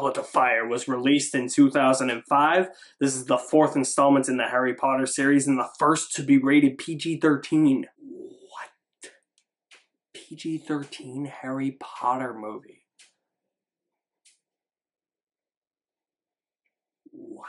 Goblet of Fire was released in 2005. This is the 4th installment in the Harry Potter series and the first to be rated PG-13. What? PG-13 Harry Potter movie. Wow.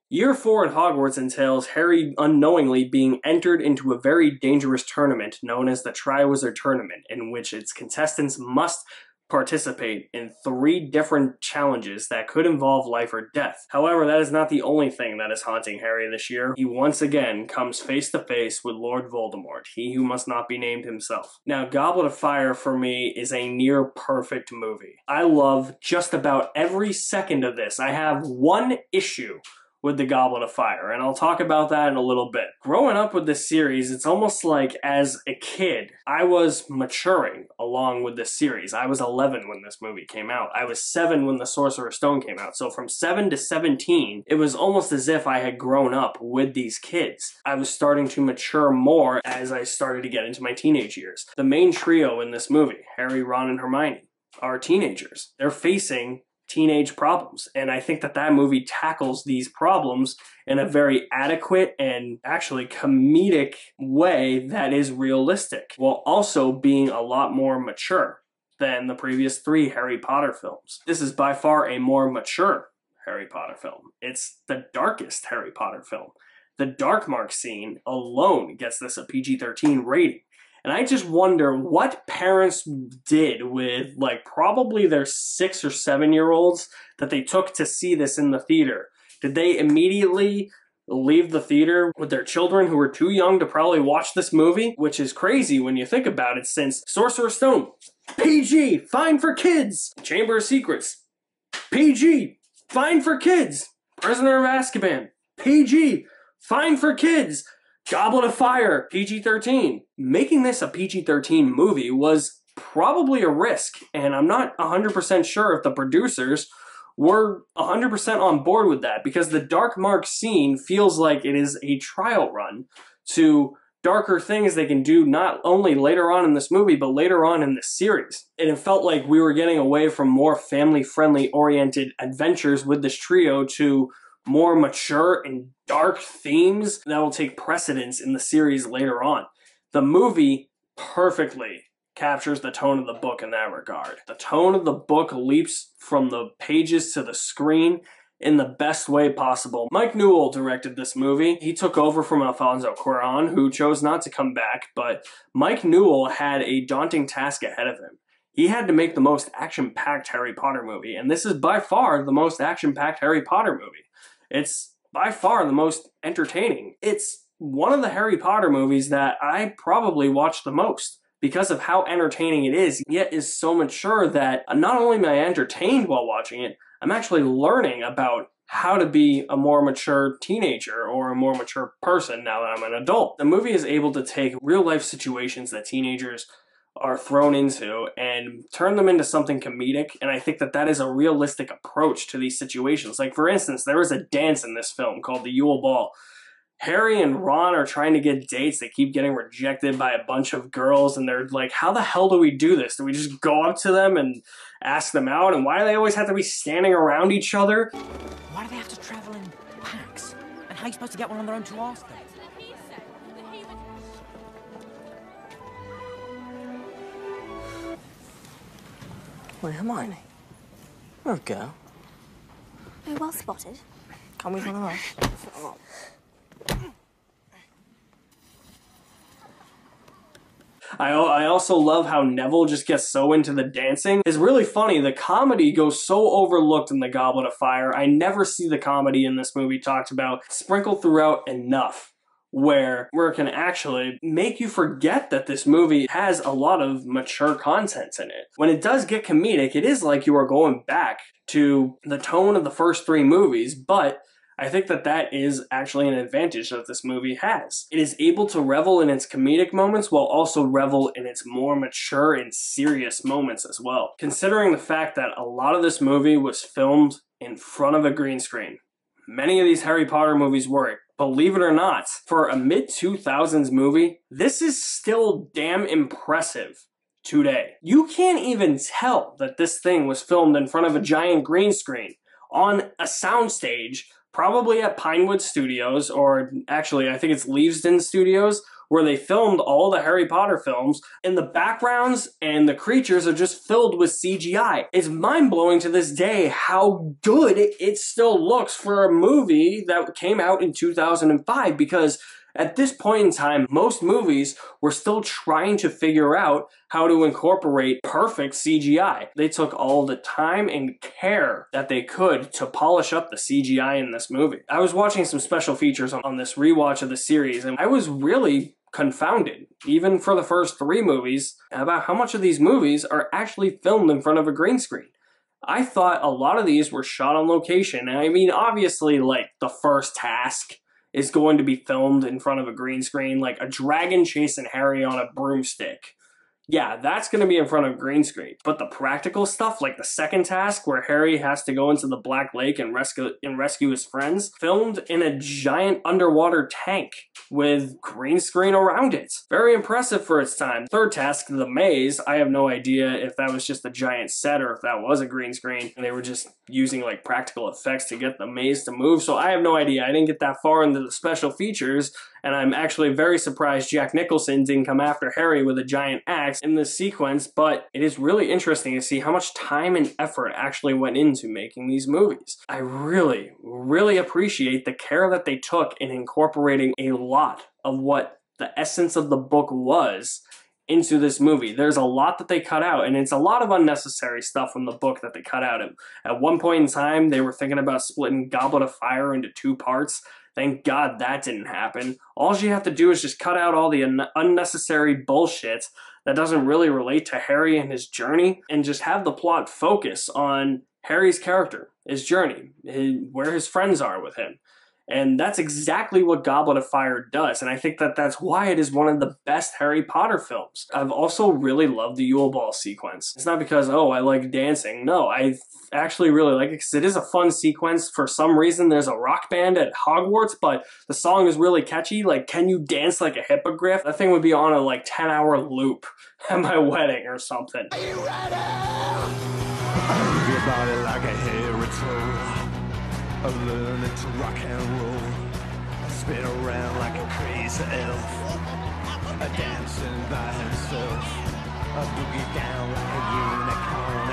Year 4 at Hogwarts entails Harry unknowingly being entered into a very dangerous tournament known as the Triwizard Tournament, in which its contestants must participate in 3 different challenges that could involve life or death. However, that is not the only thing that is haunting Harry this year. He once again comes face to face with Lord Voldemort, he who must not be named himself. Now, Goblet of Fire for me is a near perfect movie. I love just about every second of this. I have one issue with the Goblet of Fire, and I'll talk about that in a little bit. Growing up with this series, it's almost like as a kid, I was maturing along with this series. I was 11 when this movie came out. I was 7 when The Sorcerer's Stone came out. So from 7 to 17, it was almost as if I had grown up with these kids. I was starting to mature more as I started to get into my teenage years. The main trio in this movie, Harry, Ron, and Hermione, are teenagers. They're facing teenage problems, and I think that that movie tackles these problems in a very adequate and actually comedic way that is realistic, while also being a lot more mature than the previous 3 Harry Potter films. This is by far a more mature Harry Potter film. It's the darkest Harry Potter film. The Dark Mark scene alone gets this a PG-13 rating. And I just wonder what parents did with, like, probably their 6 or 7-year-olds that they took to see this in the theater. Did they immediately leave the theater with their children who were too young to probably watch this movie? Which is crazy when you think about it, since Sorcerer's Stone, PG, fine for kids. Chamber of Secrets, PG, fine for kids. Prisoner of Azkaban, PG, fine for kids. Goblet of Fire, PG-13. Making this a PG-13 movie was probably a risk, and I'm not 100% sure if the producers were 100% on board with that, because the Dark Mark scene feels like it is a trial run to darker things they can do not only later on in this movie, but later on in this series. And it felt like we were getting away from more family-friendly oriented adventures with this trio to more mature and dark themes that will take precedence in the series later on. The movie perfectly captures the tone of the book in that regard. The tone of the book leaps from the pages to the screen in the best way possible. Mike Newell directed this movie. He took over from Alfonso Cuarón, who chose not to come back, but Mike Newell had a daunting task ahead of him. He had to make the most action-packed Harry Potter movie, and this is by far the most action-packed Harry Potter movie. It's by far the most entertaining. It's one of the Harry Potter movies that I probably watch the most because of how entertaining it is, yet is so mature that not only am I entertained while watching it, I'm actually learning about how to be a more mature teenager or a more mature person now that I'm an adult. The movie is able to take real-life situations that teenagers are thrown into and turn them into something comedic, and I think that that is a realistic approach to these situations. Like, for instance, there is a dance in this film called the Yule Ball. Harry and Ron are trying to get dates. They keep getting rejected by a bunch of girls, and they're like, how the hell do we do this? Do we just go up to them and ask them out? And why do they always have to be standing around each other? Why do they have to travel in packs? And how are you supposed to get one on their own to ask them? Well, Hermione, you're a girl. Oh, well spotted. Can't we run around? I also love how Neville just gets so into the dancing. It's really funny. The comedy goes so overlooked in the Goblet of Fire. I never see the comedy in this movie talked about, sprinkled throughout enough, where it can actually make you forget that this movie has a lot of mature content in it. When it does get comedic, it is like you are going back to the tone of the first 3 movies, but I think that that is actually an advantage that this movie has. It is able to revel in its comedic moments while also revel in its more mature and serious moments as well. Considering the fact that a lot of this movie was filmed in front of a green screen. Many of these Harry Potter movies were. Believe it or not, for a mid-2000s movie, this is still damn impressive today. You can't even tell that this thing was filmed in front of a giant green screen on a soundstage, probably at Pinewood Studios, or actually I think it's Leavesden Studios, where they filmed all the Harry Potter films, and the backgrounds and the creatures are just filled with CGI. It's mind-blowing to this day how good it still looks for a movie that came out in 2005, because at this point in time, most movies were still trying to figure out how to incorporate perfect CGI. They took all the time and care that they could to polish up the CGI in this movie. I was watching some special features on this rewatch of the series, and I was really confounded, even for the first 3 movies, about how much of these movies are actually filmed in front of a green screen. I thought a lot of these were shot on location, and I mean, obviously, like, the first task is going to be filmed in front of a green screen, like a dragon chasing Harry on a broomstick. Yeah, that's going to be in front of a green screen. But the practical stuff, like the second task where Harry has to go into the Black Lake and rescue his friends, filmed in a giant underwater tank with green screen around it. Very impressive for its time. Third task, the maze, I have no idea if that was just a giant set or if that was a green screen and they were just using like practical effects to get the maze to move. So I have no idea. I didn't get that far into the special features, and I'm actually very surprised Jack Nicholson didn't come after Harry with a giant axe in this sequence, but it is really interesting to see how much time and effort actually went into making these movies. I really, really appreciate the care that they took in incorporating a lot of what the essence of the book was into this movie. There's a lot that they cut out, and it's a lot of unnecessary stuff from the book that they cut out. At one point in time, they were thinking about splitting Goblet of Fire into 2 parts. Thank God that didn't happen. All you have to do is just cut out all the unnecessary bullshit that doesn't really relate to Harry and his journey, and just have the plot focus on Harry's character, his journey, where his friends are with him. And that's exactly what Goblet of Fire does, and I think that that's why it is one of the best Harry Potter films. I've also really loved the Yule Ball sequence. It's not because, oh, I like dancing. No, I actually really like it because it is a fun sequence. For some reason, there's a rock band at Hogwarts, but the song is really catchy. Like, Can You Dance Like a Hippogriff? That thing would be on a, like, 10-hour loop at my wedding or something. Are you ready? Move your body like a hairy troll. I'm learning to rock and roll. I spin around like a crazy elf. A dancing by himself. A boogie down like a unicorn.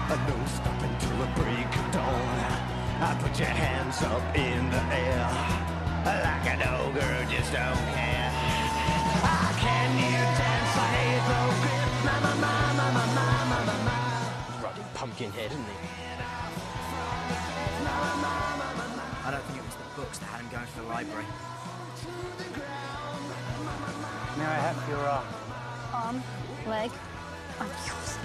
A no stopping till the break of dawn. I put your hands up in the air. Like an ogre, just don't care. Can you dance like a hippogriff? Mama, mama, mama, mama, mama. Rotting pumpkinhead, isn't he? I don't think it was the books that had him going to the library. May I have your Arm, leg, I'm yours.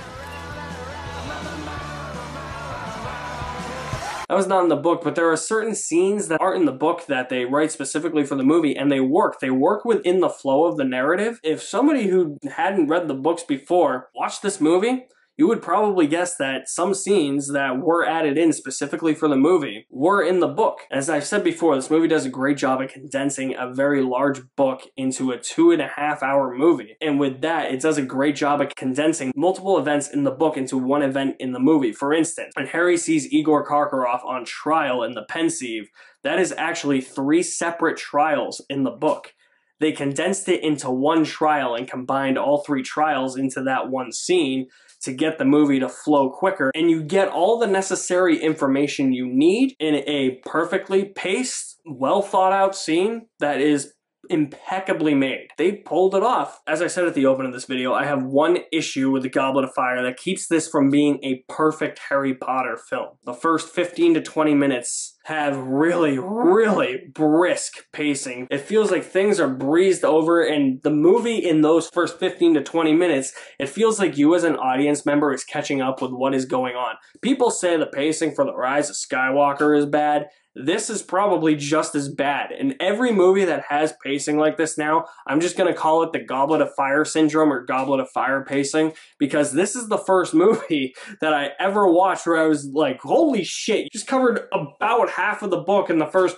That was not in the book, but there are certain scenes that aren't in the book that they write specifically for the movie, and they work. They work within the flow of the narrative. If somebody who hadn't read the books before watched this movie, you would probably guess that some scenes that were added in specifically for the movie were in the book. As I've said before, this movie does a great job at condensing a very large book into a 2.5-hour movie. And with that, it does a great job at condensing multiple events in the book into one event in the movie. For instance, when Harry sees Igor Karkaroff on trial in the Pensieve, that is actually 3 separate trials in the book. They condensed it into one trial and combined all 3 trials into that one scene to get the movie to flow quicker, and you get all the necessary information you need in a perfectly paced, well thought out scene that is impeccably made. They pulled it off. As I said at the open of this video, I have one issue with the Goblet of Fire that keeps this from being a perfect Harry Potter film. The first 15 to 20 minutes have really, really brisk pacing. It feels like things are breezed over, and the movie in those first 15 to 20 minutes, it feels like you as an audience member is catching up with what is going on. People say the pacing for The Rise of Skywalker is bad. This is probably just as bad. And every movie that has pacing like this now, I'm just going to call it the Goblet of Fire syndrome or Goblet of Fire pacing, because this is the first movie that I ever watched where I was like, holy shit, you just covered about half of the book in the first